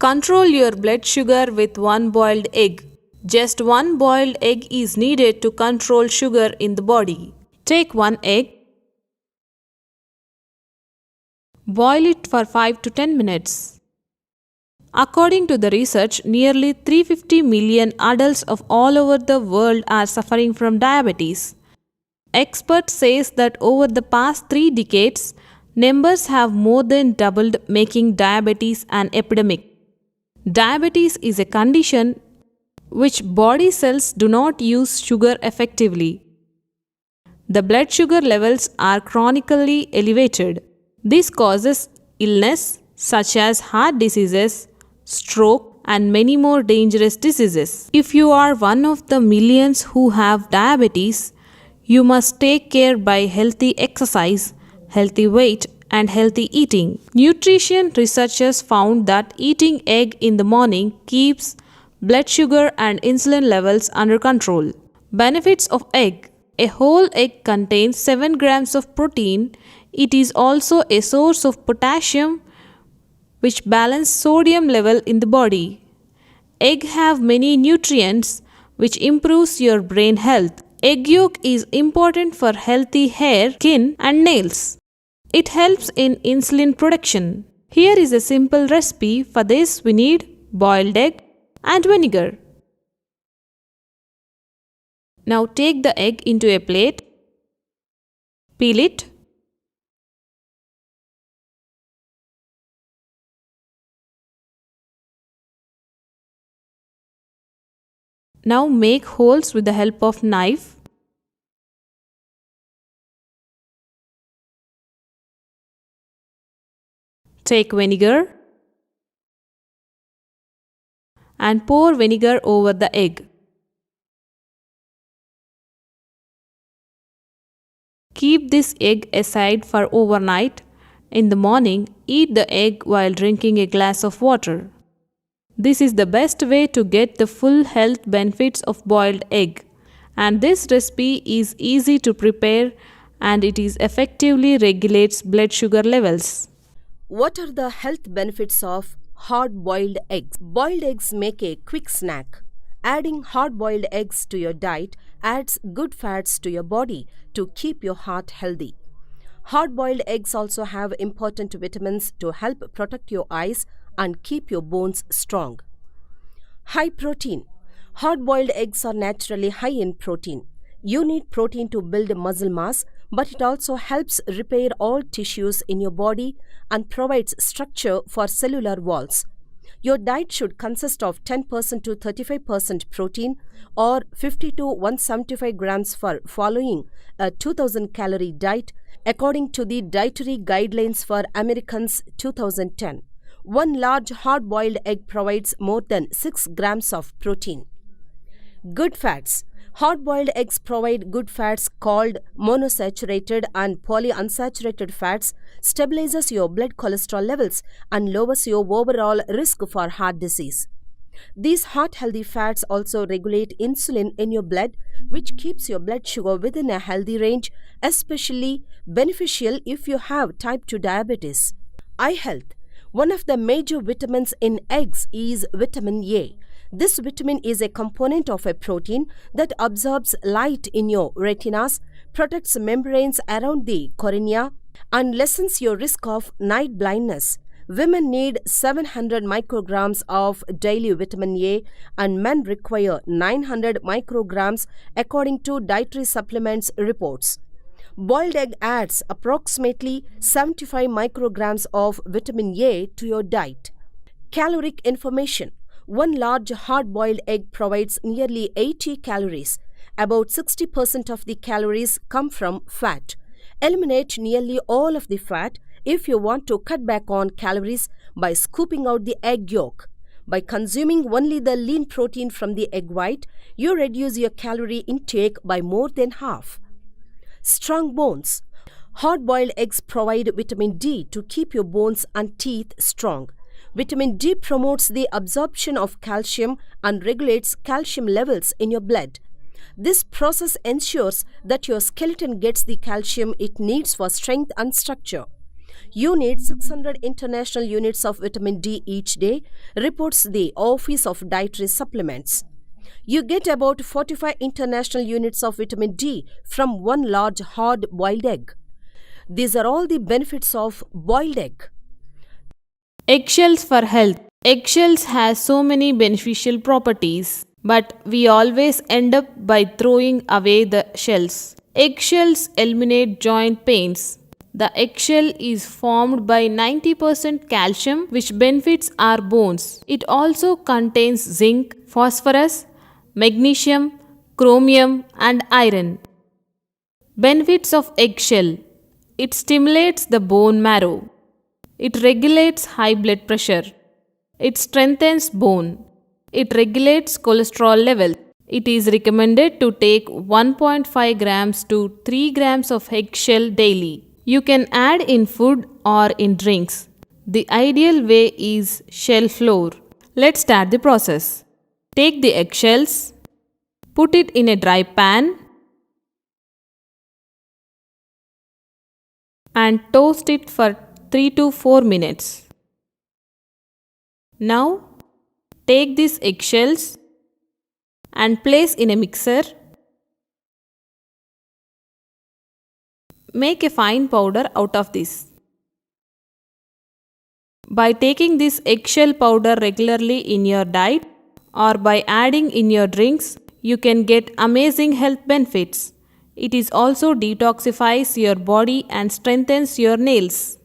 Control your blood sugar with one boiled egg. Just one boiled egg is needed to control sugar in the body. Take one egg. Boil it for 5 to 10 minutes. According to the research, nearly 350 million adults of all over the world are suffering from diabetes. Experts say that over the past 3 decades, numbers have more than doubled, making diabetes an epidemic. Diabetes is a condition which body cells do not use sugar effectively. The blood sugar levels are chronically elevated. This causes illness such as heart diseases, stroke, and many more dangerous diseases. If you are one of the millions who have diabetes, you must take care by healthy exercise, healthy weight, and healthy eating. Nutrition researchers found that eating egg in the morning keeps blood sugar and insulin levels under control. Benefits of egg. A whole egg contains 7 grams of protein. It is also a source of potassium which balance sodium level in the body. Egg have many nutrients which improves your brain health. Egg yolk is important for healthy hair, skin and nails. It helps in insulin production. Here is a simple recipe. For this we need boiled egg and vinegar. Now take the egg into a plate. Peel it. Now make holes with the help of knife. Take vinegar and pour vinegar over the egg. Keep this egg aside for overnight. In the morning, eat the egg while drinking a glass of water. This is the best way to get the full health benefits of boiled egg. And this recipe is easy to prepare and it is effectively regulates blood sugar levels. What are the health benefits of hard-boiled eggs? Boiled eggs make a quick snack. Adding hard-boiled eggs to your diet adds good fats to your body to keep your heart healthy. Hard-boiled eggs also have important vitamins to help protect your eyes and keep your bones strong. High protein. Hard-boiled eggs are naturally high in protein. You need protein to build muscle mass, but it also helps repair all tissues in your body and provides structure for cellular walls. Your diet should consist of 10% to 35% protein or 50 to 175 grams for following a 2000 calorie diet according to the Dietary Guidelines for Americans 2010. One large hard-boiled egg provides more than 6 grams of protein. Good fats. Hard-boiled eggs provide good fats called monosaturated and polyunsaturated fats, stabilizes your blood cholesterol levels and lowers your overall risk for heart disease. These heart-healthy fats also regulate insulin in your blood, which keeps your blood sugar within a healthy range, especially beneficial if you have type 2 diabetes. Eye health. One of the major vitamins in eggs is vitamin A. This vitamin is a component of a protein that absorbs light in your retinas, protects membranes around the cornea, and lessens your risk of night blindness. Women need 700 micrograms of daily vitamin A and men require 900 micrograms according to dietary supplements reports. Boiled egg adds approximately 75 micrograms of vitamin A to your diet. Caloric information. One large hard-boiled egg provides nearly 80 calories. About 60% of the calories come from fat. Eliminate nearly all of the fat if you want to cut back on calories by scooping out the egg yolk. By consuming only the lean protein from the egg white, you reduce your calorie intake by more than half. Strong bones. Hard-boiled eggs provide vitamin D to keep your bones and teeth strong. Vitamin D promotes the absorption of calcium and regulates calcium levels in your blood. This process ensures that your skeleton gets the calcium it needs for strength and structure. You need 600 international units of vitamin D each day, reports the Office of Dietary Supplements. You get about 45 international units of vitamin D from one large hard-boiled egg. These are all the benefits of boiled egg. Eggshells for health. Eggshells has so many beneficial properties, but we always end up by throwing away the shells. Eggshells eliminate joint pains. The eggshell is formed by 90% calcium, which benefits our bones. It also contains zinc, phosphorus, magnesium, chromium, and iron. Benefits of eggshell. It stimulates the bone marrow. It regulates high blood pressure. It strengthens bone. It regulates cholesterol level. It is recommended to take 1.5 grams to 3 grams of eggshell daily. You can add in food or in drinks. The ideal way is shell flour. Let's start the process. Take the eggshells, put it in a dry pan and toast it for 3 to 4 minutes. Now, take these eggshells and place in a mixer. Make a fine powder out of this. By taking this eggshell powder regularly in your diet or by adding in your drinks, you can get amazing health benefits. It is also detoxifies your body and strengthens your nails.